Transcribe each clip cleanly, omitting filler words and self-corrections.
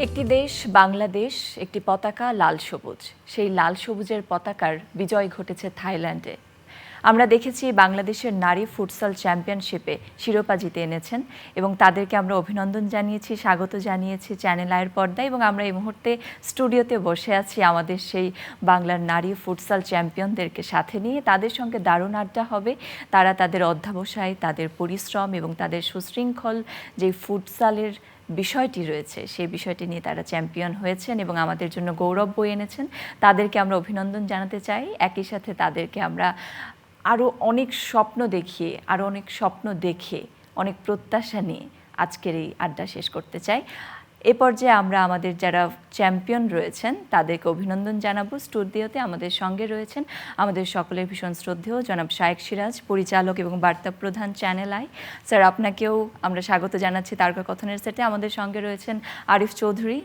একটি দেশ বাংলাদেশ, একটি পতাকা লাল সবুজ। সেই লাল সবুজের পতাকার বিজয় ঘটেছে থাইল্যান্ডে। আমরা দেখেছি বাংলাদেশের নারী ফুটসাল চ্যাম্পিয়নশিপে শিরোপা জিতে এনেছেন এবং তাদেরকে আমরা অভিনন্দন জানিয়েছি, স্বাগত জানিয়েছি চ্যানেল আইয়ের পর্দায়। এবং আমরা এই মুহূর্তে স্টুডিওতে বসে আছি আমাদের সেই বাংলার নারী ফুটসাল চ্যাম্পিয়নদেরকে সাথে নিয়ে। তাদের সঙ্গে দারুণ আড্ডা হবে। তারা তাদের অধ্যবসায়, তাদের পরিশ্রম এবং তাদের সুশৃঙ্খল যে ফুটসালের বিষয়টি রয়েছে সেই বিষয়টি নিয়ে তারা চ্যাম্পিয়ন হয়েছেন এবং আমাদের জন্য গৌরব বয়ে এনেছেন। তাদেরকে আমরা অভিনন্দন জানাতে চাই। একই সাথে তাদেরকে আমরা আরও অনেক স্বপ্ন দেখিয়ে, আরও অনেক স্বপ্ন দেখে, অনেক প্রত্যাশা নিয়ে আজকের এই আড্ডা শেষ করতে চাই। এ পর্যায়ে আমরা আমাদের যারা চ্যাম্পিয়ন রয়েছেন তাদেরকে অভিনন্দন জানাবো। স্টুডিওতে আমাদের সঙ্গে রয়েছেন আমাদের সকলের ভীষণ শ্রদ্ধেয় জনাব শায়েক সিরাজ, পরিচালক এবং বার্তা প্রধান চ্যানেল আই। স্যার, আপনাকেও আমরা স্বাগত জানাচ্ছি তারকা কথনের সেটে। আমাদের সঙ্গে রয়েছেন Arif Chowdhury,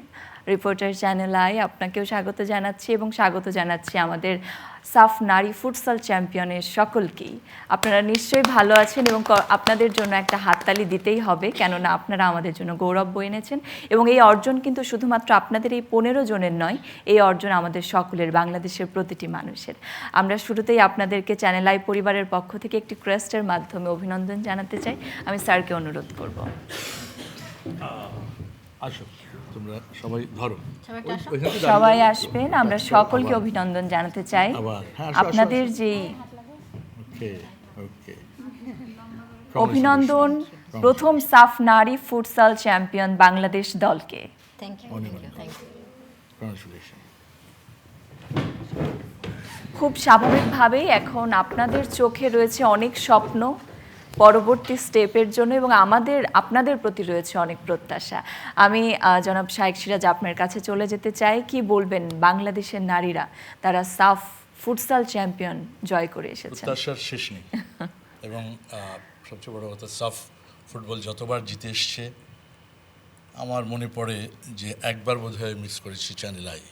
reporter channel I, আপনাকেও স্বাগত জানাচ্ছি এবং স্বাগত জানাচ্ছি আমাদের সাফ নারী ফুটসাল চ্যাম্পিয়নের সকলকেই। আপনারা নিশ্চয়ই ভালো আছেন এবং আপনাদের জন্য একটা হাততালি দিতেই হবে, কেননা আপনারা আমাদের জন্য গৌরব বয়ে এনেছেন এবং এই অর্জন কিন্তু শুধুমাত্র আপনাদের এই 15 জনের নয়, এই অর্জন আমাদের সকলের, বাংলাদেশের প্রতিটি মানুষের। আমরা শুরুতেই আপনাদেরকে চ্যানেল আই পরিবারের পক্ষ থেকে একটি ক্রেস্টের মাধ্যমে অভিনন্দন জানাতে চাই। আমি স্যারকে অনুরোধ করব। আসো, তোমরা সবাই ধরো, সবাই আসবেন। আমরা সকলকে অভিনন্দন জানাতে চাই আপনাদের যেই অভিনন্দন প্রথম সাফ নারী ফুটসাল চ্যাম্পিয়ন বাংলাদেশ দলকে। খুব স্বাভাবিকভাবেই এখন আপনাদের চোখে রয়েছে অনেক স্বপ্ন পরবর্তী স্টেপের জন্য এবং আপনাদের প্রতি রয়েছে অনেক প্রত্যাশা। আমি জনাব শায়েক সিরাজ আপনার কাছে চলে যেতে চাই। কি বলবেন, বাংলাদেশের নারীরা তারা সাফ ফুটসাল চ্যাম্পিয়ন জয় করে এসেছেন। প্রত্যাশার শেষ নেই এবং সবচেয়ে বড় কথা, সাফ ফুটবল যতবার জিতে এসছে আমার মনে পড়ে যে একবার বোধহয় মিস করেছি চ্যানেল আই,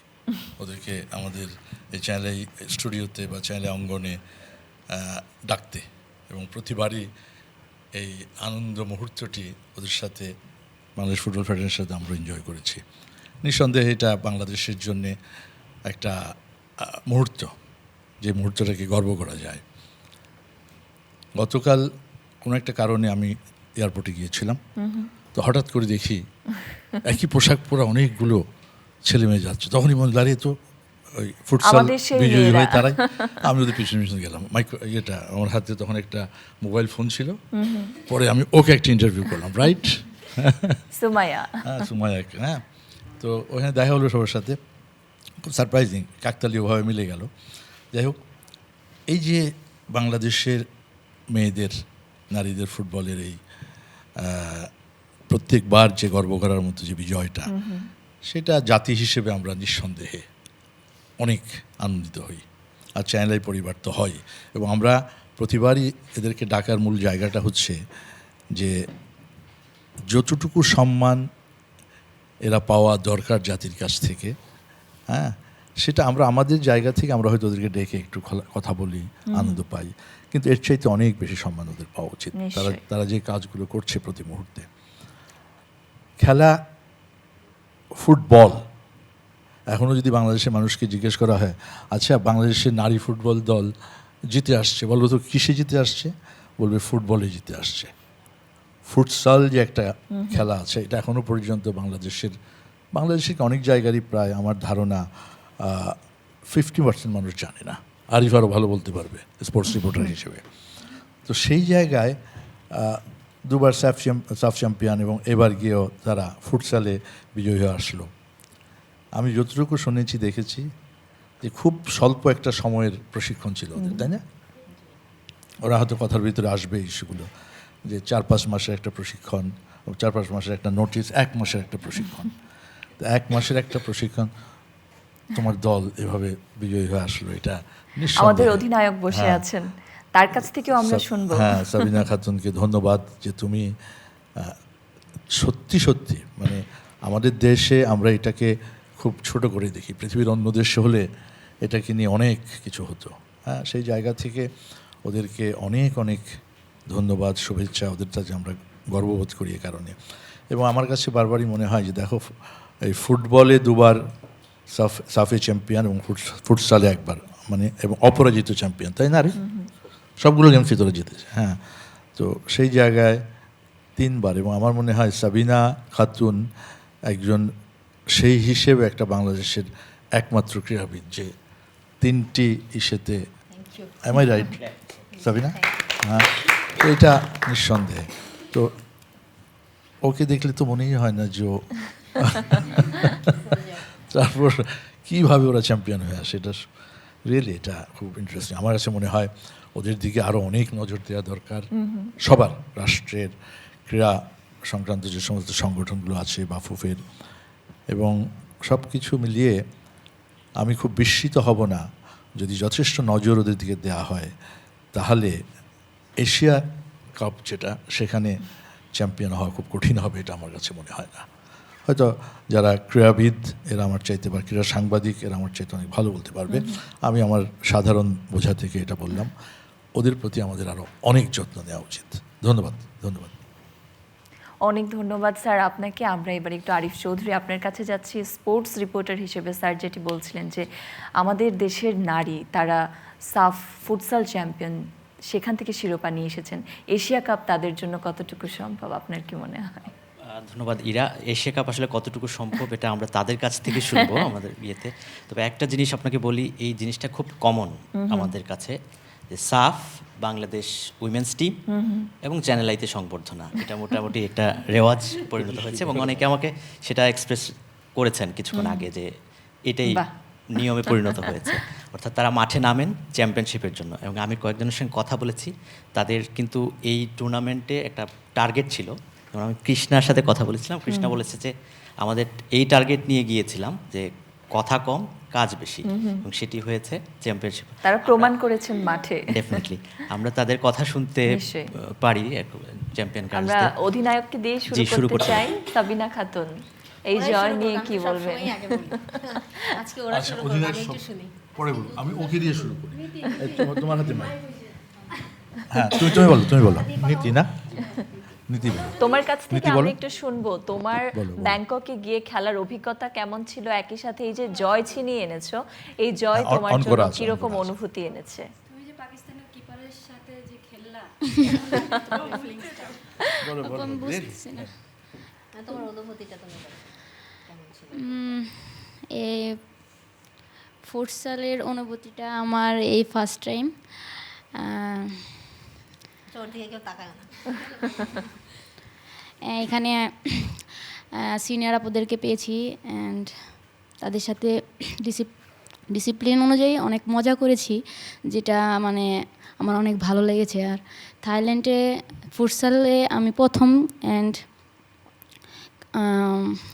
ওদেরকে আমাদের এই চ্যানেল স্টুডিওতে বা চ্যানেল অঙ্গনে ডাকতে, এবং প্রতিবারই এই আনন্দ মুহূর্তটি ওদের সাথে বাংলাদেশ ফুটবল ফেডারেশনের সাথে আমরা এনজয় করেছি। নিঃসন্দেহে এটা বাংলাদেশের জন্যে একটা মুহূর্ত, যে মুহূর্তটাকে গর্ব করা যায়। গতকাল কোনো একটা কারণে আমি এয়ারপোর্টে গিয়েছিলাম, তো হঠাৎ করে দেখি একই পোশাক পরা অনেকগুলো ছেলে মেয়ে যাচ্ছে। তখনই মনে দাঁড়িয়ে, তো ওই ফুটসাল বিজয়ী হয়ে তারাই। আমি ওদের পিছনে পিছনে গেলাম। আমার হাতে তখন একটা মোবাইল ফোন ছিল। পরে আমি ওকে একটা ইন্টারভিউ করলাম, রাইট, সুমাইয়া। সুমাইয়া, হ্যাঁ। তো ওখানে দেখা হলো সবার সাথে, খুব সারপ্রাইজিং, কাকতালীয়ভাবে মিলে গেল। যাই হোক, এই যে বাংলাদেশের মেয়েদের, নারীদের ফুটবলের এই প্রত্যেকবার যে গর্ব করার মতো যে বিজয়টা, সেটা জাতি হিসেবে আমরা নিঃসন্দেহে অনেক আনন্দিত হই। আর চ্যানেল আই পরিবার তো হয়, এবং আমরা প্রতিবারই এদেরকে ডাকার মূল জায়গাটা হচ্ছে যে যতটুকু সম্মান এরা পাওয়া দরকার জাতির কাছ থেকে, হ্যাঁ, সেটা আমরা আমাদের জায়গা থেকে আমরা হয়তো ওদেরকে ডেকে একটু কথা বলি, আনন্দ পাই, কিন্তু এর চাইতে অনেক বেশি সম্মান ওদের পাওয়া উচিত। তারা যে কাজগুলো করছে প্রতি মুহূর্তে। খেলা ফুটবল, এখনও যদি বাংলাদেশের মানুষকে জিজ্ঞেস করা হয়, আচ্ছা বাংলাদেশের নারী ফুটবল দল জিতে আসছে, বলবো তো কিসে জিতে আসছে? বলবে ফুটবলে জিতে আসছে। ফুটসাল যে একটা খেলা আছে, এটা এখনও পর্যন্ত বাংলাদেশের অনেক জায়গারই প্রায় আমার ধারণা 50% মানুষ জানে না। আরিফ আরও ভালো বলতে পারবে স্পোর্টস রিপোর্টার হিসেবে। তো সেই জায়গায় দুবার সাফ চ্যাম্পিয়ন এবং এবার গিয়েও তারা ফুটসালে বিজয়ী হয়ে আসলো। আমি যতটুকু শুনেছি, দেখেছি যে খুব স্বল্প একটা সময়ের প্রশিক্ষণ ছিল ওদের, তাই না? ওরা হয়তো কথার ভিতরে আসবে ইস্যুগুলো, যে 4-5 মাসের একটা প্রশিক্ষণ, 4-5 মাসের একটা নোটিশ, 1 মাসের একটা প্রশিক্ষণ। তো 1 মাসের একটা প্রশিক্ষণ, তোমার দল এভাবে বিজয়ী হয়ে আসলো, এটা আমাদের অধিনায়ক বসে আছেন, তার কাছ থেকেও আমরা শুনবো। হ্যাঁ, সাবিনা খাতুনকে ধন্যবাদ যে তুমি সত্যি সত্যি, মানে আমাদের দেশে আমরা এটাকে খুব ছোট করে দেখি, পৃথিবীর অন্য দেশে হলে এটাকে নিয়ে অনেক কিছু হতো। হ্যাঁ, সেই জায়গা থেকে ওদেরকে অনেক অনেক ধন্যবাদ, শুভেচ্ছা, ওদের কাছে আমরা গর্ববোধ করি এ কারণে। এবং আমার কাছে বারবারই মনে হয় যে দেখো, এই ফুটবলে দুবার সাফে চ্যাম্পিয়ন এবং ফুটসালে একবার, মানে এবং অপরাজিত চ্যাম্পিয়ন, তাই না রে? সবগুলো গেমসই তোরা জিতেছে। হ্যাঁ, তো সেই জায়গায় 3বার, এবং আমার মনে হয় সাবিনা খাতুন একজন সেই হিসেবে একটা বাংলাদেশের একমাত্র ক্রীড়াবিদ যে 3টি ইসেতে, এম আই রাইট সাবিনা? হ্যাঁ, তো এটা নিঃসন্দেহে। তো ওকে দেখলে তো মনেই হয় না যে ও তারপর কীভাবে ওরা চ্যাম্পিয়ন হয়ে আসে, এটা রিয়েলি এটা খুব ইন্টারেস্টিং। আমার কাছে মনে হয় ওদের দিকে আরও অনেক নজর দেওয়া দরকার সবার, রাষ্ট্রের, ক্রীড়া সংক্রান্ত যে সমস্ত সংগঠনগুলো আছে বা ফুফের, এবং সব কিছু মিলিয়ে আমি খুব বিস্মিত হব না যদি যথেষ্ট নজর ওদের দিকে দেওয়া হয়, তাহলে এশিয়া কাপ যেটা, সেখানে চ্যাম্পিয়ন হওয়া খুব কঠিন হবে, এটা আমার কাছে মনে হয় না। হয়তো যারা ক্রীড়াবিদ এরা আমার চাইতে, বা ক্রীড়া সাংবাদিক এরা আমার চাইতে অনেক ভালো বলতে পারবে। আমি আমার সাধারণ বোঝা থেকে এটা বললাম। ওদের প্রতি আমাদের আরও অনেক যত্ন নেওয়া উচিত। ধন্যবাদ। ধন্যবাদ, অনেক ধন্যবাদ স্যার আপনাকে। আমরা এবার একটু আরিফ চৌধুরী আপনার কাছে যাচ্ছি। স্পোর্টস রিপোর্টার হিসেবে স্যার যেটি বলছিলেন যে আমাদের দেশের নারী তারা সাফ ফুটসাল চ্যাম্পিয়ন, সেখান থেকে শিরোপা নিয়ে এসেছেন। এশিয়া কাপ তাদের জন্য কতটুকু সম্ভব, আপনার কি মনে হয়? ধন্যবাদ ইরা। এশিয়া কাপ আসলে কতটুকু সম্ভব এটা আমরা তাদের কাছ থেকে শুনবো আমাদের ইয়েতে। তবে একটা জিনিস আপনাকে বলি, এই জিনিসটা খুব কমন আমাদের কাছে, যে সাফ বাংলাদেশ উইমেন্স টিম এবং চ্যানেল আইতে সংবর্ধনা, এটা মোটামুটি একটা রেওয়াজ পরিণত হয়েছে, এবং অনেকে আমাকে সেটা এক্সপ্রেস করেছেন কিছুক্ষণ আগে যে এটাই বাহ। নিয়মে পরিণত হয়েছে। অর্থাৎ তারা মাঠে নামেন চ্যাম্পিয়নশিপের জন্য, এবং আমি কয়েকজনের সঙ্গে কথা বলেছি, তাদের কিন্তু এই টুর্নামেন্টে একটা টার্গেট ছিল। যেমন আমি কৃষ্ণার সাথে কথা বলেছিলাম, কৃষ্ণা বলেছে যে আমাদের এই টার্গেট নিয়ে গিয়েছিলাম যে কথা কম কাজ বেশি, এবং সেটি হয়েছে চ্যাম্পিয়নশিপ। তারা প্রমাণ করেছেন মাঠে। ডেফিনেটলি আমরা তাদের কথা শুনতে নিশ্চয়ই। পারি চ্যাম্পিয়ন আমরা গার্লসদের। অধিনায়ককে দিয়ে জি, শুরু শুরু করতে করতে চাই। সাবিনা খাতুন, এই জয় নিয়ে কি বলবেন? আজকে ওরা শুরু করবে, আমি একটু শুনি। পরে বলবো, আমি ওকে দিয়ে শুরু করি। তোমার হাতে মাই। হ্যাঁ, তুমি বলো নীতি, না নীতি বলো। তোমার কাছ থেকে নীতি আমরা বলো। একটু শুনবো তোমার বলো। ব্যাংককে গিয়ে খেলার অভিজ্ঞতা কেমন ছিল, একই সাথে এই যে জয় ছিনিয়ে এনেছো, এই জয় হ্যাঁ, তোমার অন জন্য করা আছে, কিরকম অন করা আছে। অনুভূতি এনেছে? তুমি যে পাকিস্তানের কিপারের সাথে যে খেললা, বলো, বলো, আমি বলো। বুঝতেছি না। তোমার অনুভূতিটা তুমি বলো, কেমন ছিল? এই ফুটসালের অনুভূতিটা আমার এই ফার্স্ট টাইম। তোর দিকে কেউ তাকায় না। এখানে সিনিয়র আপুদেরকে পেয়েছি, অ্যান্ড তাদের সাথে ডিসিপ্লিন অনুযায়ী অনেক মজা করেছি, যেটা মানে আমার অনেক ভালো লেগেছে। আর থাইল্যান্ডে ফুটসালে আমি প্রথম, অ্যান্ড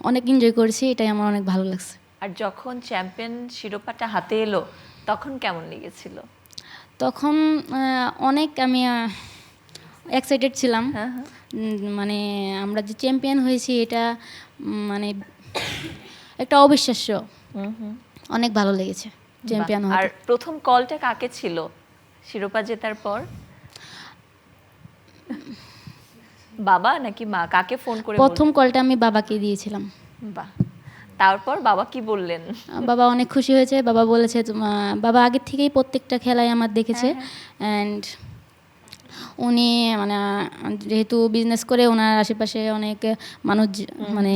অনেক এনজয় করেছি, এটাই আমার অনেক ভালো লাগছে। আর যখন চ্যাম্পিয়ন শিরোপাটা হাতে এলো তখন কেমন লেগেছিল? তখন অনেক আমি এক্সাইটেড ছিলাম। হ্যাঁ, হ্যাঁ। মানে আমরা যে চ্যাম্পিয়ন হয়েছি এটা মানে একটা অবিশ্বাস্য, অনেক ভালো লেগেছে চ্যাম্পিয়ন বাহ। আর হতে। প্রথম কলটা কাকে ছিল শিরোপা জেতার পর? বাবা নাকি মা, কাকে ফোন করে প্রথম কলটা আমি বাবাকে দিয়েছিলাম। বাহ। তারপর বাবা কি বললেন? বাবা অনেক খুশি হয়েছে। বাবা বলেছে বাবা আগের থেকেই প্রত্যেকটা খেলায় আমার দেখেছে, অ্যান্ড উনি মানে যেহেতু বিজনেস করে, ওনার আশেপাশে অনেক মানুষ মানে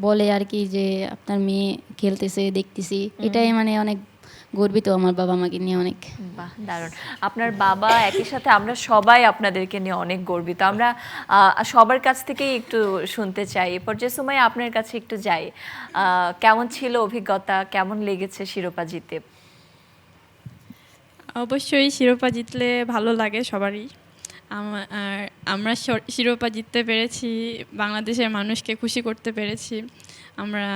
বলে আর কি যে আপনার মেয়ে খেলতেছে দেখতেছি, এটাই মানে অনেক গর্বিত আমার বাবা আমাকে নিয়ে অনেক। বাহ, দারুণ। আপনার বাবা, একই সাথে আমরা সবাই আপনাদেরকে নিয়ে অনেক গর্বিত। আমরা সবার কাছ থেকেই একটু শুনতে চাই। এ পর্যায়ে সময় আপনার কাছে একটু যাই, কেমন ছিল অভিজ্ঞতা, কেমন লেগেছে শিরোপা জিতে? অবশ্যই শিরোপা জিতলে ভালো লাগে সবারই। আর আমরা শিরোপা জিততে পেরেছি, বাংলাদেশের মানুষকে খুশি করতে পেরেছি। আমরা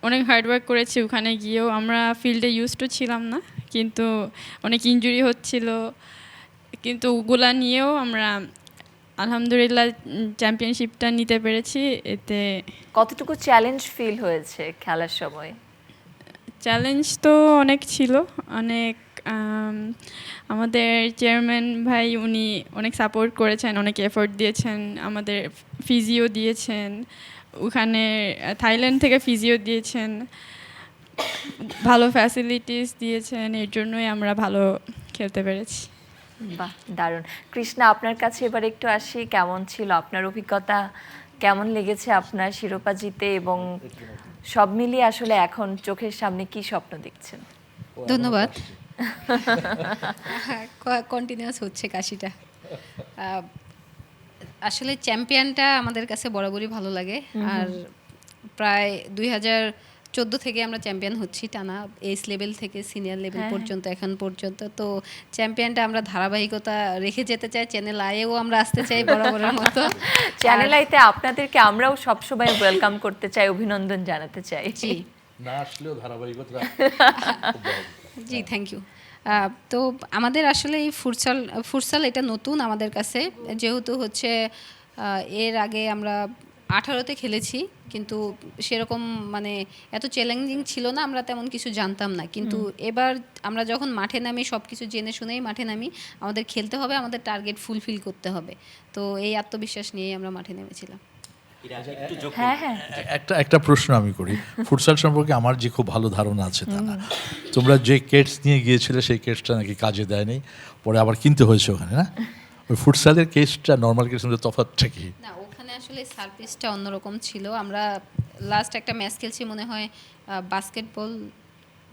অনেক হার্ডওয়ার্ক করেছি, ওখানে গিয়েও আমরা ফিল্ডে ইউজ টু ছিলাম না, কিন্তু অনেক ইনজুরি হচ্ছিল, কিন্তু ওগুলা নিয়েও আমরা আলহামদুলিল্লাহ চ্যাম্পিয়নশিপটা নিতে পেরেছি। এতে কতটুকু চ্যালেঞ্জ ফিল হয়েছে খেলার সময়? চ্যালেঞ্জ তো অনেক ছিল, অনেক। আমাদের চেয়ারম্যান ভাই উনি অনেক সাপোর্ট করেছেন, অনেক এফোর্ট দিয়েছেন, আমাদের ফিজিও দিয়েছেন, ওখানে থাইল্যান্ড থেকে ফিজিও দিয়েছেন, ভালো ফ্যাসিলিটিস দিয়েছেন, এর জন্যই আমরা ভালো খেলতে পেরেছি। বাহ, দারুণ। কৃষ্ণা, আপনার কাছে এবার একটু আসি, কেমন ছিল আপনার অভিজ্ঞতা, কেমন লেগেছে আপনার শিরোপা জিতে, এবং সব মিলিয়ে আসলে এখন চোখের সামনে কি স্বপ্ন দেখছেন? ধন্যবাদ। কন্টিনিউয়াস হচ্ছে কাশিটা। আসলে চ্যাম্পিয়নটা আমাদের কাছে বরাবরই ভালো লাগে, আর প্রায় 2014 থেকে আমরা চ্যাম্পিয়ন হচ্ছি টানা, এস লেভেল থেকে সিনিয়র লেভেল পর্যন্ত এখন পর্যন্ত। তো চ্যাম্পিয়নটা আমরা ধারাবাহিকতা রেখে যেতে চাই, চ্যানেল আয়েও আমরা আসতে চাই বরাবরের মতো। চ্যানেল আইতে আপনাদেরকে আমরাও সবসময় ওয়েলকাম করতে চাই, অভিনন্দন জানাতে চাই। জি না আসলেও ধারাবাহিকতা। জি, থ্যাংক ইউ। তো আমাদের আসলে এই ফুটসাল এটা নতুন আমাদের কাছে, যেহেতু হচ্ছে এর আগে আমরা 18-তে খেলেছি, কিন্তু সেরকম মানে এত চ্যালেঞ্জিং ছিল না, আমরা তেমন কিছু জানতাম না। কিন্তু এবার আমরা যখন মাঠে নামি সব কিছু জেনে শুনেই মাঠে নামি, আমাদের খেলতে হবে, আমাদের টার্গেট ফুলফিল করতে হবে। তো এই আত্মবিশ্বাস নিয়েই আমরা মাঠে নেমেছিলাম। হ্যাঁ হ্যাঁ, একটা প্রশ্ন আমি করি, ফুটসাল সম্পর্কে আমার যে খুব ভালো ধারণা আছে তা না, তোমরা যে কেটস নিয়ে গিয়েছিলে সেই কেটসটা নাকি কাজে দেয়নি, পরে আবার কিনতে হয়েছে ওখানে, না? ওই ফুটসালের কেসটা নর্মাল কেসের মধ্যে তফাৎটা কি? না, ওখানে আসলে সার্ভিসটা অন্যরকম ছিল। আমরা লাস্ট একটা ম্যাচ খেলছি, মনে হয় বাস্কেটবল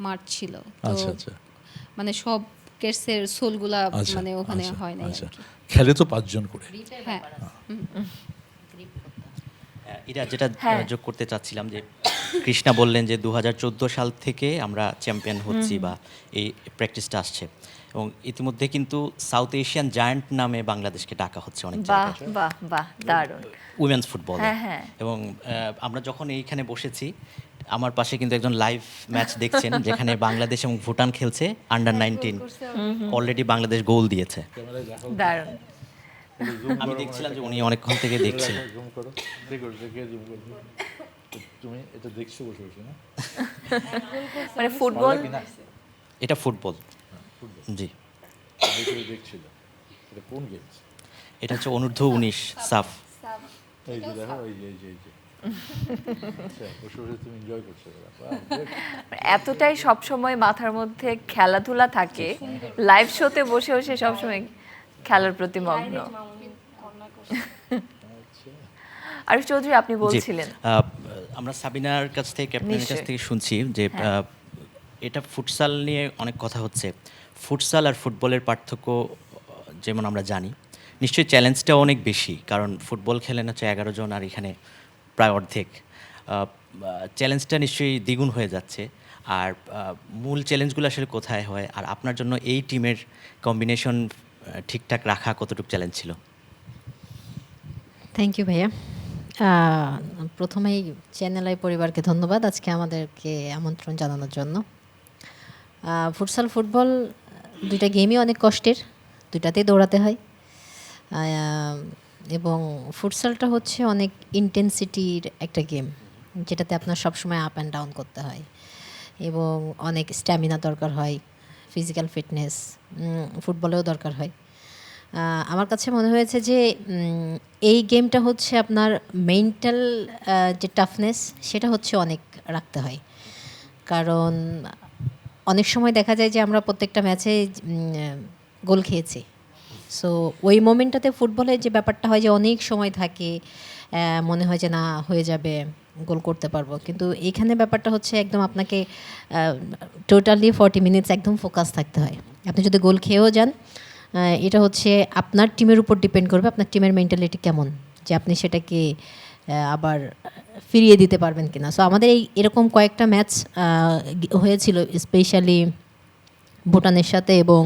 মাঠ ছিল, তো আচ্ছা আচ্ছা মানে সব কেটসের সোলগুলা আচ্ছা, মানে ওখানে আচ্ছা, হয় না। আচ্ছা। খেলে তো 5 জন করে। হ্যাঁ, এটা যেটা যোগ করতে চাচ্ছিলাম যে কৃষ্ণা বললেন যে 2014 সাল থেকে আমরা চ্যাম্পিয়ন হচ্ছি বা এই প্র্যাকটিসটা আসছে, এবং ইতিমধ্যে কিন্তু সাউথ এশিয়ান জায়ান্ট নামে বাংলাদেশকে ডাকা হচ্ছে অনেক বাহ জায়গায় বাহ বাহ, দারুণ। Women's football. হ্যাঁ, হ্যাঁ। এবং আমরা যখন এইখানে বসেছি, আমার পাশে কিন্তু একজন লাইভ ম্যাচ দেখছেন যেখানে বাংলাদেশ এবং ভুটান খেলছে আন্ডার 19। অলরেডি বাংলাদেশ গোল দিয়েছে। দারুণ। আমি দেখছিলাম যে উনি অনেকক্ষণ থেকে দেখছেন। তুমি এটা দেখছো বসে বসে, না? মানে ফুটবল, এটা ফুটবল, জি। দেখছিল এটা কোন গেম? এটা হচ্ছে অনূর্ধ্ব 19 সাফ। এই যে দেখো, এই যে এই যে এই যে আচ্ছা, বসে বসে তুমি এনজয় করছো। এতটাই সবসময় মাথার মধ্যে খেলাধুলা থাকে, লাইভ শোতে বসে বসে সবসময় খেলার প্রতি মগ্ন। আরিফ চৌধুরী, আপনি জি, বলছিলেন। আমরা সাবিনার কাছ থেকে, ক্যাপ্টেনের কাছ নিশ্চয়ই। থেকে শুনছি যে এটা ফুটসাল নিয়ে অনেক কথা হচ্ছে। ফুটসাল আর ফুটবলের পার্থক্য যেমন আমরা জানি, নিশ্চয়ই চ্যালেঞ্জটাও অনেক বেশি, কারণ ফুটবল খেলেন হচ্ছে 11 জন, আর এখানে প্রায় অর্ধেক। চ্যালেঞ্জটা নিশ্চয়ই দ্বিগুণ হয়ে যাচ্ছে। আর মূল চ্যালেঞ্জগুলো আসলে কোথায় হয়, আর আপনার জন্য এই টিমের কম্বিনেশন ঠিকঠাক রাখা কতটুকু চ্যালেঞ্জ ছিল? থ্যাংক ইউ ভাইয়া। প্রথমেই চ্যানেল আই পরিবারকে ধন্যবাদ আজকে আমাদেরকে আমন্ত্রণ জানানোর জন্য। ফুটসাল ফুটবল দুইটা গেমই অনেক কষ্টের, দুইটাতেই দৌড়াতে হয়, এবং ফুটসালটা হচ্ছে অনেক ইন্টেন্সিটির একটা গেম, যেটাতে আপনার সবসময় আপ অ্যান্ড ডাউন করতে হয় এবং অনেক স্ট্যামিনা দরকার হয়, ফিজিক্যাল ফিটনেস ফুটবলেও দরকার হয়। আমার কাছে মনে হয়েছে যে এই গেমটা হচ্ছে আপনার মেন্টাল যে টাফনেস সেটা হচ্ছে অনেক রাখতে হয়, কারণ অনেক সময় দেখা যায় যে আমরা প্রত্যেকটা ম্যাচে গোল খেয়েছি। সো ওই মোমেন্টটাতে ফুটবলে যে ব্যাপারটা হয় যে অনেক সময় থাকে, মনে হয় যে না হয়ে যাবে, গোল করতে পারবো, কিন্তু এইখানে ব্যাপারটা হচ্ছে একদম আপনাকে টোটালি 40 মিনিটস একদম ফোকাস থাকতে হয়। আপনি যদি গোল খেয়েও যান, এটা হচ্ছে আপনার টিমের উপর ডিপেন্ড করবে, আপনার টিমের মেন্টালিটি কেমন, যে আপনি সেটাকে আবার ফিরিয়ে দিতে পারবেন কিনা। সো আমাদের এরকম কয়েকটা ম্যাচ হয়েছিল, স্পেশালি ভুটানের সাথে এবং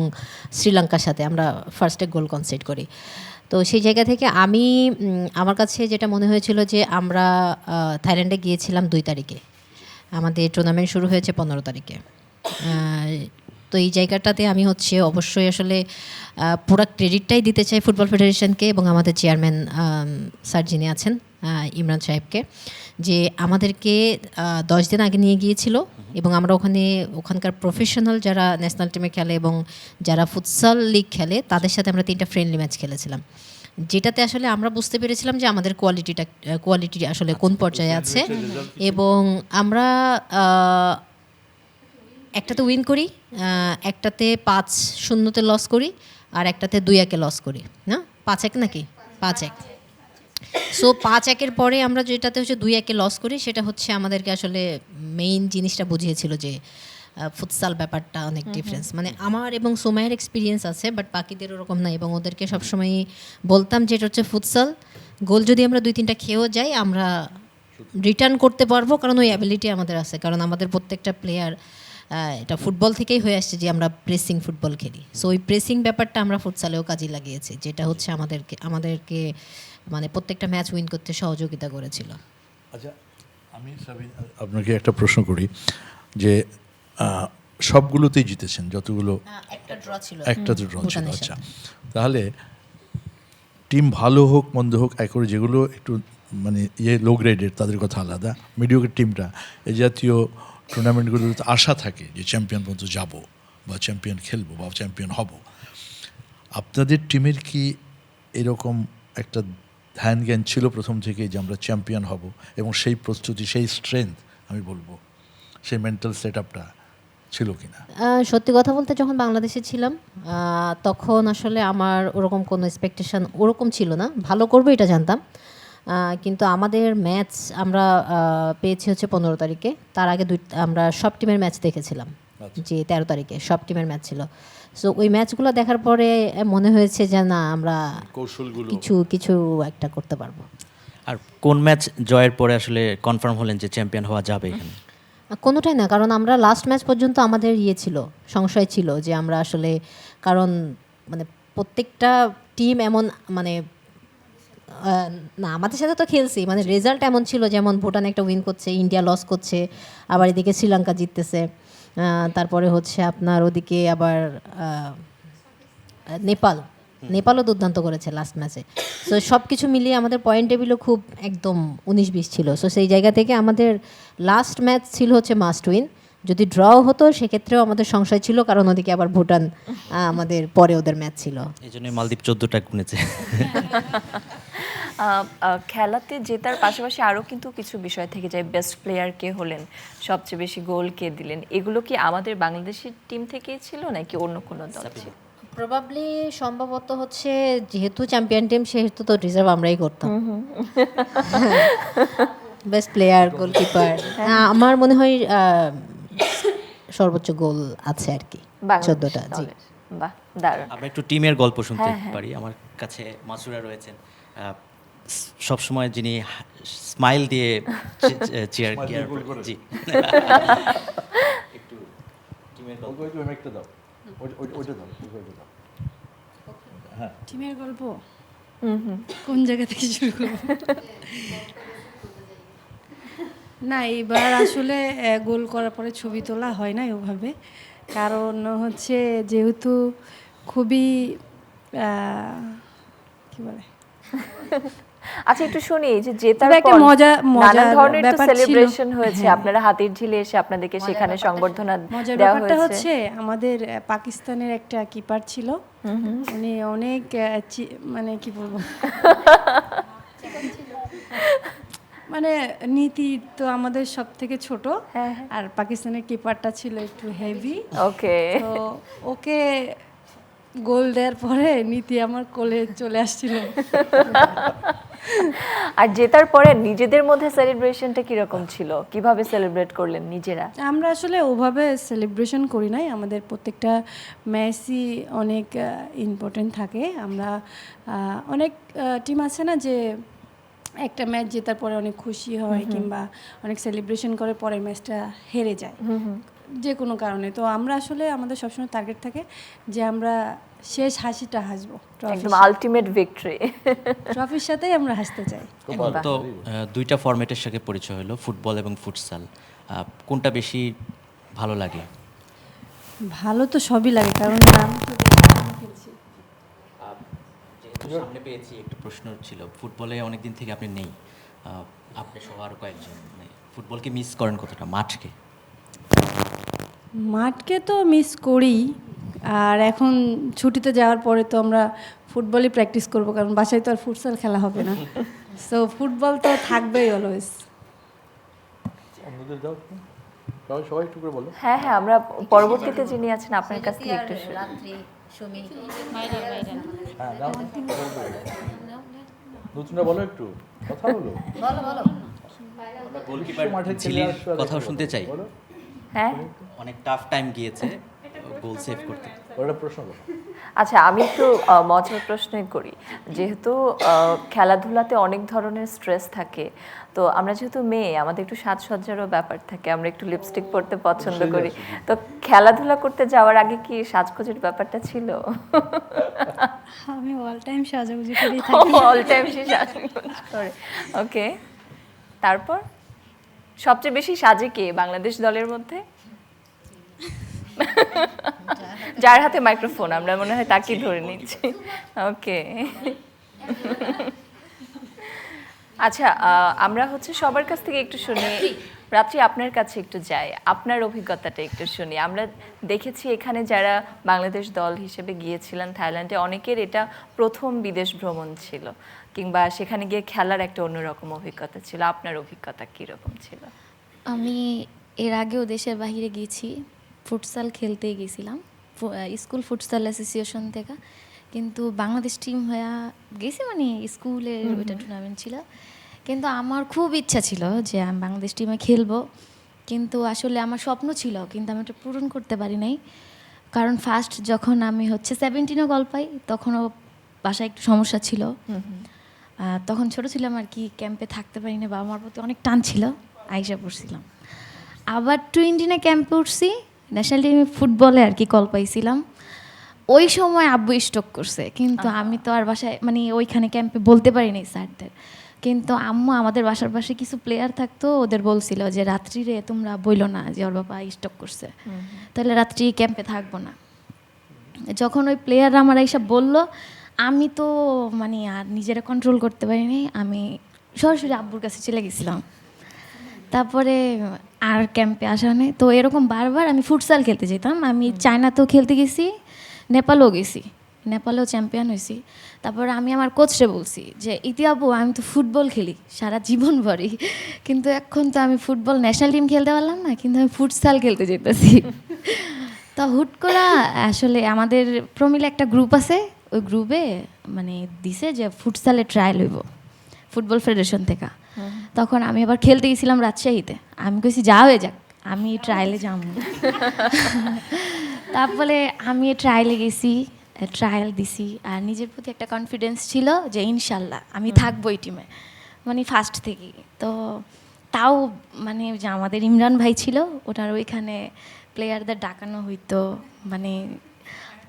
শ্রীলঙ্কার সাথে আমরা ফার্স্টে গোল কনসিড করি। তো সেই জায়গা থেকে আমার কাছে যেটা মনে হয়েছিল যে আমরা থাইল্যান্ডে গিয়েছিলাম 2 তারিখে, আমাদের টুর্নামেন্ট শুরু হয়েছে 15 তারিখে। তো এই জায়গাটাতে আমি হচ্ছে অবশ্যই আসলে পুরো ক্রেডিটটাই দিতে চাই ফুটবল ফেডারেশনকে এবং আমাদের চেয়ারম্যান স্যার যিনি আছেন ইমরান সাহেবকে, যে আমাদেরকে 10 দিন আগে নিয়ে গিয়েছিল এবং আমরা ওখানকার প্রফেশনাল যারা ন্যাশনাল টিমে খেলে এবং যারা ফুটসাল লিগ খেলে তাদের সাথে আমরা 3টা ফ্রেন্ডলি ম্যাচ খেলেছিলাম। যেটাতে আসলে আমরা বুঝতে পেরেছিলাম যে আমাদের কোয়ালিটি আসলে কোন পর্যায়ে আছে, এবং আমরা একটাতে উইন করি, একটাতে 5-0 লস করি, আর একটাতে 2-1 লস করি, না 5-1 নাকি 5-1। সো 5-1 পরে আমরা যেটাতে হচ্ছে 2-1 লস করি, সেটা হচ্ছে আমাদেরকে আসলে মেইন জিনিসটা বুঝিয়েছিল যে ফুটসাল ব্যাপারটা অনেক ডিফারেন্স। মানে আমার এবং সোমাইয়ের এক্সপিরিয়েন্স আছে, বাট বাকিদের ওরকম না, এবং ওদেরকে সবসময় বলতাম যে এটা হচ্ছে ফুটসাল, গোল যদি আমরা 2-3টা খেয়েও যাই আমরা রিটার্ন করতে পারবো, কারণ ওই অ্যাবিলিটি আমাদের আছে, কারণ আমাদের প্রত্যেকটা প্লেয়ার এটা ফুটবল থেকেই হয়ে আসছে যে আমরা প্রেসিং ফুটবল খেলি। সো ওই প্রেসিং ব্যাপারটা আমরা ফুটসালেও কাজে লাগিয়েছি, যেটা হচ্ছে আমাদেরকে মানে প্রত্যেকটা ম্যাচ উইন করতে সহযোগিতা করেছিল। আচ্ছা, আমি সাবিন আপনাকে একটা প্রশ্ন করি যে সবগুলোতেই জিতেছেন যতগুলো? একটা ড্র ছিল, একটাতে ড্র ছিল। আচ্ছা, তাহলে টিম ভালো হোক মন্দ হোক, করে যেগুলো একটু মানে লো গ্রেডের তাদের কথা আলাদা, মিডিওকের টিমটা এই জাতীয় টুর্নামেন্টগুলোতে আশা থাকে যে চ্যাম্পিয়ন পর্যন্ত যাব বা চ্যাম্পিয়ন খেলবো বা চ্যাম্পিয়ন হব। আপনাদের টিমের কি এরকম একটা ধ্যান জ্ঞান ছিল প্রথম থেকেই যে আমরা চ্যাম্পিয়ন হব, এবং সেই প্রস্তুতি, সেই স্ট্রেংথ আমি বলবো, সেই মেন্টাল সেট আপটা ছিল কিনা? সত্যি কথা বলতে যখন বাংলাদেশে ছিলাম তখন আসলে আমার ওরকম কোনো এক্সপেকটেশন ওরকম ছিল না, ভালো করবো এটা জানতাম। কিন্তু আমাদের ম্যাচ আমরা পেয়েছি হচ্ছে 15 তারিখে, তার আগে আমরা সব টিমের ম্যাচ দেখেছিলাম, যে 13 তারিখে সব টিমের ম্যাচ ছিল। সো ওই ম্যাচগুলো দেখার পরে মনে হয়েছে যে না, আমরা কৌশলগুলো কিছু একটা করতে পারবো। আর কোন ম্যাচ জয়ের পরে আসলে কনফার্ম হলেন যে চ্যাম্পিয়ন হওয়া যাবে এখানে? কোনোটাই না, কারণ আমরা লাস্ট ম্যাচ পর্যন্ত আমাদের ছিল, সংশয় ছিল যে আমরা আসলে, কারণ মানে প্রত্যেকটা টিম এমন মানে না আমাদের সাথে তো খেলছি, মানে রেজাল্ট এমন ছিল, যেমন ভুটান একটা উইন করছে, ইন্ডিয়া লস করছে, আবার এদিকে শ্রীলঙ্কা জিততেছে, তারপরে হচ্ছে আপনার ওদিকে আবার নেপালও দুর্দান্ত করেছে লাস্ট ম্যাচে। সো সব কিছু মিলিয়ে আমাদের পয়েন্ট টেবিলও খুব একদম 19-20 ছিল। সো সেই জায়গা থেকে আমাদের লাস্ট ম্যাচ ছিল হচ্ছে মাস্ট উইন। যদি ড্র হতো সেক্ষেত্রেও আমাদের সংশয় ছিল, কারণ ওদিকে আবার ভুটান আমাদের পরে ওদের ম্যাচ ছিল। এই জন্যই মালদ্বীপ 14টা গুনেছে। খেলাতে জেতার পাশাপাশি আরও কিন্তু কিছু বিষয় থেকে যায়, বেস্ট প্লেয়ার কে হলেন, সবচেয়ে বেশি গোল কে দিলেন, এগুলো কি আমাদের বাংলাদেশের টিম থেকেই ছিল নাকি অন্য কোনো দল ছিল? প্রবাবলি সম্ভবত হচ্ছে যেহেতু চ্যাম্পিয়ন টিম সেহেতু তো ডিজার্ভ আমরাই করতাম। বেস্ট প্লেয়ার, গোলকিপার, আমার মনে হয় সর্বোচ্চ গোল আছে আর কি, 14টা। জি, বাহ, দারুণ। আমরা একটু টিমের গল্প শুনতে পারি। আমার কাছে মাসুরা রয়েছেন, সব সময় যিনি স্মাইল দিয়ে চেয়ার জি একটু টিমের গল্প দাও। টিমের গল্প কোন জায়গা থেকে শুরু করব? না, এবার আসলে গোল করার পরে ছবি তোলা হয় না ওভাবে, কারণ হচ্ছে যেহেতু খুবই কি বলে, আচ্ছা একটু শুনি যে জেতার একটা পর মজা ধরনের তো ব্যাপার ছিল। সেলিব্রেশন হয়েছে, আপনারা হাতির ঝিলে এসে আপনাদেরকে সেখানে সংবর্ধনা মজার দেওয়া ব্যাপারটা হয়েছে। হচ্ছে আমাদের পাকিস্তানের একটা কিপার ছিল, উনি অনেক মানে কি বলবো, মানে নীতি তো আমাদের সব থেকে ছোট, আর পাকিস্তানের কিপারটা ছিল একটু হেভি। ওকে, তো ওকে গোল দেওয়ার পরে নীতি আমার কোলে চলে আসছিল। আর জেতার পরে নিজেদের মধ্যে সেলিব্রেশনটা কিরকম ছিল, কিভাবে সেলিব্রেট করলেন নিজেরা? আমরা আসলে ওভাবে সেলিব্রেশন করি নাই, আমাদের প্রত্যেকটা ম্যাচই অনেক ইম্পর্টেন্ট থাকে। আমরা অনেক টিম আছে না যে একটা ম্যাচ জেতার পরে অনেক খুশি হয় কিংবা অনেক সেলিব্রেশন করে পরের ম্যাচটা হেরে যায় যে কোনো কারণে। তো আমরা আসলে আমাদের সবসময় টার্গেট থাকে যে আমরা শেষ হাসিটা হাসবো, একদম আলটিমেট ভিক্টরি, ট্রফির সাথেই আমরা হাসতে চাই। তো দুইটা ফরম্যাটের সাথে পরিচয় হলো, ফুটবল এবং ফুটসাল, কোনটা বেশি ভালো লাগে? ভালো তো সবই লাগে, কারণ আমি তো খেলছি। সামনে পেয়েছি একটু প্রশ্ন ছিল, ফুটবলে অনেকদিন থেকে আপনি নেই, আপনি সহ আরও কয়েকজন, ফুটবলকে মিস করেন কতটা? মাঠকে মাঠকে তো মিস করি, আর এখন ছুটিতে যাওয়ার পরে তো আমরা ফুটবলই প্র্যাকটিস করব, কারণ বাসায় তো আর ফুটসাল খেলা হবে না। সো ফুটবল তো থাকবেই অলওয়েজ। অন্যদের দাও, সবাই একটু করে বলো। হ্যাঁ হ্যাঁ, আমরা পরবর্তীতে যিনি আছেন আপনার কাছ থেকে একটু শুনি। রাত্রি সুমি হ্যাঁ দাও, নতুনরা বলো, একটু কথা বলো। বলো বলো গোলকিপার মাঠে খেলে ঝিলির আসছো আর কথাও একটু শুনতে চাই। বলো। হ্যাঁ অনেক টাফ টাইম গিয়েছে গোল সেভ করতে। ওটা প্রশ্ন করো। আচ্ছা, আমি একটু মজার প্রশ্নই করি। যেহেতু খেলাধুলাতে অনেক ধরনের স্ট্রেস থাকে, তো আমরা যেহেতু মেয়ে, আমাদের একটু সাজসজ্জারও ব্যাপার থাকে, আমরা একটু লিপস্টিক পরতে পছন্দ করি। তো খেলাধুলা করতে যাওয়ার আগে কি সাজগোজের ব্যাপারটা ছিল? আমি অল টাইম সাজাগুজি করি। অল টাইম সে সাজগোজ করে। ওকে, তারপর সবচেয়ে বেশি সাজে কে বাংলাদেশ দলের মধ্যে? যার হাতে মাইক্রোফোন, আমরা মনে হয় তাকেই ধরে নিচ্ছি। ওকে, আচ্ছা, আমরা হচ্ছে সবার কাছ থেকে একটু শুনি। রাত্রি, আপনার কাছে একটু যাই, আপনার অভিজ্ঞতাটা একটু শুনি। আমরা দেখেছি এখানে যারা বাংলাদেশ দল হিসেবে গিয়েছিলেন থাইল্যান্ডে, অনেকের এটা প্রথম বিদেশ ভ্রমণ ছিল, কিংবা সেখানে গিয়ে খেলার একটা অন্যরকম অভিজ্ঞতা ছিল। আপনার অভিজ্ঞতা কীরকম ছিল? আমি এর আগেও দেশের বাইরে গিয়েছি, ফুটসাল খেলতে গেছিলাম স্কুল ফুটসাল অ্যাসোসিয়েশন থেকে, কিন্তু বাংলাদেশ টিম হয়ে গেছি, মানে স্কুলের ওইটা টুর্নামেন্ট ছিল। কিন্তু আমার খুব ইচ্ছা ছিল যে আমি বাংলাদেশ টিমে খেলবো, কিন্তু আসলে আমার স্বপ্ন ছিল, কিন্তু আমি এটা পূরণ করতে পারি নাই। কারণ ফার্স্ট যখন আমি হচ্ছে 17-ও গল পাই, তখনও বাসায় একটু সমস্যা ছিল। তখন ছোট ছিলাম আর কি, ক্যাম্পে থাকতে পারি না, বাবা মার প্রতি অনেক টান ছিল, আইসা পড়ছিলাম। আবার 20 ক্যাম্পে উঠছি, ন্যাশনাল টিমে ফুটবলে আর কি কল পাইছিলাম। ওই সময় আব্বু স্ট্রোক করছে, কিন্তু আমি তো আর বাসায় মানে ওইখানে ক্যাম্পে বলতে পারি নাই স্যারদের। কিন্তু আম্মু আমাদের বাসার পাশে কিছু প্লেয়ার থাকতো, ওদের বলছিল যে রাত্রিরে তোমরা বইলো না যে ওর বাবা স্ট্রোক করছে, তাহলে রাত্রি ক্যাম্পে থাকবো না। যখন ওই প্লেয়াররা আমার এইসব বললো, আমি তো মানে আর নিজেরা কন্ট্রোল করতে পারিনি, আমি সরাসরি আব্বুর কাছে চলে গেছিলাম। তারপরে আর ক্যাম্পে আসা নেই। তো এরকম বারবার আমি ফুটসাল খেলতে যেতাম। আমি চায়নাতেও খেলতে গেছি, নেপালেও গেছি, নেপালেও চ্যাম্পিয়ন হয়েছি। তারপরে আমি আমার কোচরে বলছি যে ইতি আপু, আমি তো ফুটবল খেলি সারা জীবন ভরই, কিন্তু এখন তো আমি ফুটবল ন্যাশনাল টিম খেলতে পারলাম না, কিন্তু আমি ফুটসাল খেলতে যেতেছি। তা হুট করে আসলে আমাদের প্রমিলে একটা গ্রুপ আছে, ওই গ্রুপে মানে দিছে যে ফুটসালে ট্রায়াল হইব ফুটবল ফেডারেশন থেকে। তখন আমি আবার খেলতে গেছিলাম রাজশাহীতে, আমি কইছি যা হয়ে যাক, আমি ট্রায়ালে যাব। তারপরে আমি ট্রায়ালে গেছি, ট্রায়াল দিছি, আর নিজের প্রতি একটা কনফিডেন্স ছিল যে ইনশাল্লাহ আমি থাকবো এই টিমে, মানে ফার্স্ট থেকেই। তো তাও মানে যে আমাদের ইমরান ভাই ছিল, ওটার ওইখানে প্লেয়ারদের ডাকানো হইতো, মানে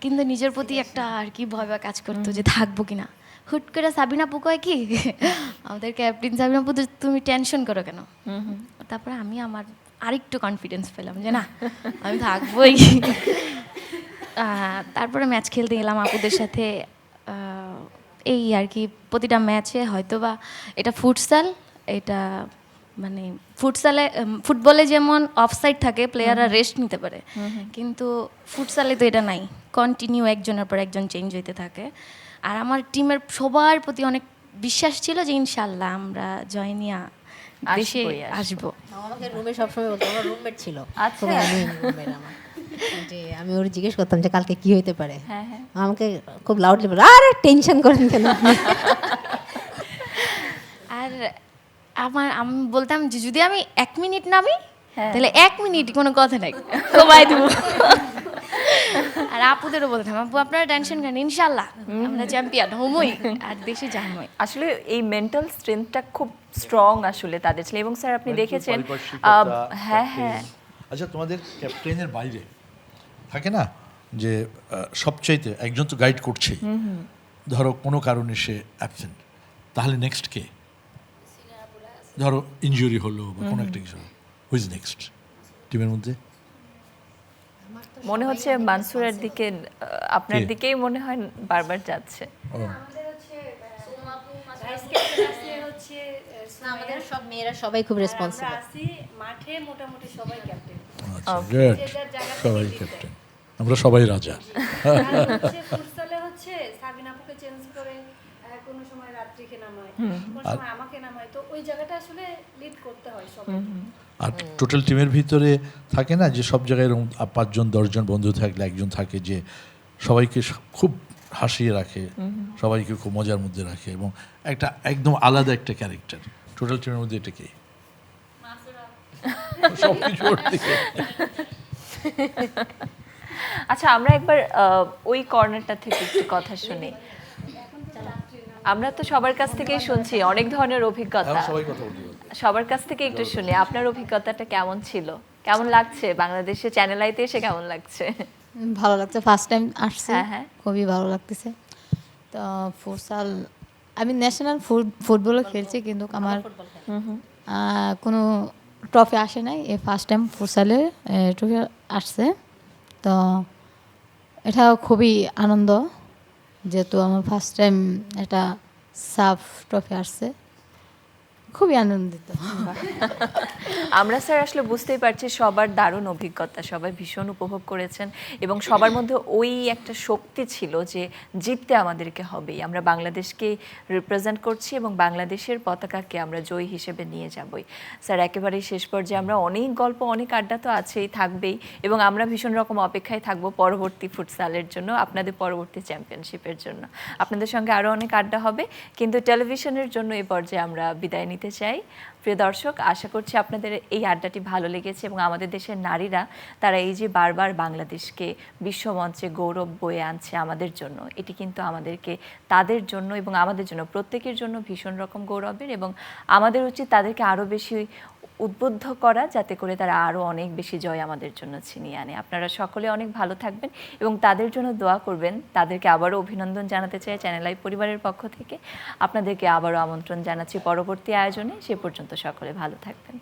কিন্তু নিজের প্রতি একটা আর কি ভয় বা কাজ করতো যে থাকবো কিনা। হুট করে সাবিনা আপু কয় কি, আমাদের ক্যাপ্টেন সাবিনা আপু, তুমি টেনশন করো কেন? তারপরে আমি আমার আরেকটু কনফিডেন্স পেলাম যে না, আমি থাকবোই। তারপরে ম্যাচ খেলতে গেলাম আপুদের সাথে, এই আর কি প্রতিটা ম্যাচে হয়তো বা এটা ফুটসাল, এটা মানে ফুটবলে যেমন অফসাইড থাকে, প্লেয়াররা রেস্ট নিতে পারে, কিন্তু ফুটসালে তো এটা নাই, কন্টিনিউ একজনের পর একজন চেঞ্জ হইতে থাকে। আর আমার টিমের সবার প্রতি অনেক বিশ্বাস ছিল যে ইনশাল্লাহ আমরা জয় নিয়ে দেশে আসবো। আমাকে রুমে সবসময় বলতো, আমার রুমমেট ছিল, আচ্ছা। আমি রুমমেট আমার, যে আমি ওর জিজ্ঞেস করতাম যে কালকে কি হইতে পারে, আমাকে খুব লাউডলি বলে, আরে টেনশন করেন কেন। আর আমি বলতাম যে যদি আমি 1 মিনিট নামি, তাহলে 1 মিনিট কোনো কথা নাই, কমাই দেবো। আর আপুদেরও বলতাম, আপু আপনারা টেনশন করেন, ইনশাল্লাহ আমরা চ্যাম্পিয়ন হমই আর দেশে যাবই। আসলে এই মেন্টাল স্ট্রেংথটা খুব স্ট্রং আসলে তাদের ছিল। এবং স্যার আপনি দেখেছেন, হ্যাঁ হ্যাঁ, আচ্ছা, তোমাদের ক্যাপ্টেনের বাইরে থাকে না যে সবচাইতে একজন তো গাইড করছেই, ধরো কোনো কারণে সে অ্যাবসেন্ট, তাহলে নেক্সট কে? ধরো ইনজুরি হলো বা কোনো একটা কিছু, হুইজ নেক্সট টিমের মধ্যে? মনে হচ্ছে মানসুরের দিকে, আপনার দিকেই মনে হয় বারবার যাচ্ছে। আমাদের সব মেয়েরা সবাই খুব রেসপন্সিবল, মাঠে মোটামুটি সবাই ক্যাপ্টেন। আচ্ছা, গুড, সবাই ক্যাপ্টেন। আমরা সবাই রাজা। ফুটসালে হচ্ছে সাবিনা আপুকে চেঞ্জ করে কোনো সময় রাত্রিকে নামায়, কোনো সময় আমাকে নামায়, তো ওই জায়গাটা আসলে লিড করতে হয় সবাই। আর টোটাল টিমের ভিতরে থাকে না যে সব জায়গায় এরকম 5 জন 10 জন বন্ধু থাকলে একজন থাকে যে সবাইকে খুব হাসিয়ে রাখে, সবাইকে খুব মজার মধ্যে রাখে এবং একটা একদম আলাদা একটা ক্যারেক্টার টোটাল টিমের মধ্যে। এটা কি সব কিছু ওর দিকে। আচ্ছা, আমরা একবার ওই কর্নারটা থেকে একটু কথা শুনি। আমরা তো সবার কাছ থেকেই শুনছি অনেক ধরনের অভিজ্ঞতা, সবাই কথা বলতে বলতে। সবার কাছ থেকে একটু শুনি আপনার অভিজ্ঞতাটা কেমন ছিল, কেমন লাগছে বাংলাদেশে চ্যানেল আইতে এসে, কেমন লাগছে? ভালো লাগছে, ফার্স্ট টাইম আসছে, হ্যাঁ, হ্যাঁ। খুবই ভালো লাগতেছে। তো ফুটসাল আমি ন্যাশনাল ফুটবলও খেলছি, কিন্তু আমার কোনো ট্রফি আসে নাই। এই ফার্স্ট টাইম ফুটসালে ট্রফি আসছে, তো এটা খুবই আনন্দ, যেহেতু আমার ফার্স্ট টাইম এটা সাফ ট্রফি আসছে, খুবই আনন্দিত। আমরা স্যার আসলে বুঝতেই পারছি সবার দারুণ অভিজ্ঞতা, সবাই ভীষণ উপভোগ করেছেন এবং সবার মধ্যে ওই একটা শক্তি ছিল যে জিততে আমাদেরকে হবেই, আমরা বাংলাদেশকে রিপ্রেজেন্ট করছি এবং বাংলাদেশের পতাকাকে আমরা জয়ী হিসেবে নিয়ে যাবই। স্যার একেবারেই শেষ পর্যায়ে আমরা অনেক গল্প, অনেক আড্ডা তো আছেই, থাকবেই, এবং আমরা ভীষণ রকম অপেক্ষায় থাকবো পরবর্তী ফুটসালের জন্য, আপনাদের পরবর্তী চ্যাম্পিয়নশিপের জন্য। আপনাদের সঙ্গে আরও অনেক আড্ডা হবে, কিন্তু টেলিভিশনের জন্য এই পর্যায়ে আমরা বিদায় নিতে চাই। প্রিয় দর্শক, আশা করছি আপনাদের এই আড্ডাটি ভালো লেগেছে এবং আমাদের দেশের নারীরা তারা এই যে বারবার বাংলাদেশকে বিশ্বমঞ্চে গৌরব বয়ে আনছে আমাদের জন্য, এটি কিন্তু আমাদেরকে তাদের জন্য এবং আমাদের জন্য প্রত্যেকের জন্য ভীষণ রকম গৌরবের, এবং আমাদের উচিত তাদেরকে আরও বেশি উদ্বুদ্ধ করা, যাতে করে তারা আরও অনেক বেশি জয় আমাদের জন্য ছিনিয়ে আনে। আপনারা সকলে অনেক ভালো থাকবেন এবং তাদের জন্য দোয়া করবেন। তাদেরকে আবারও অভিনন্দন জানাতে চাই চ্যানেল আই পরিবারের পক্ষ থেকে। আপনাদেরকে আবারও আমন্ত্রণ জানাচ্ছি পরবর্তী আয়োজনে। সে পর্যন্ত সকলে ভালো থাকবেন।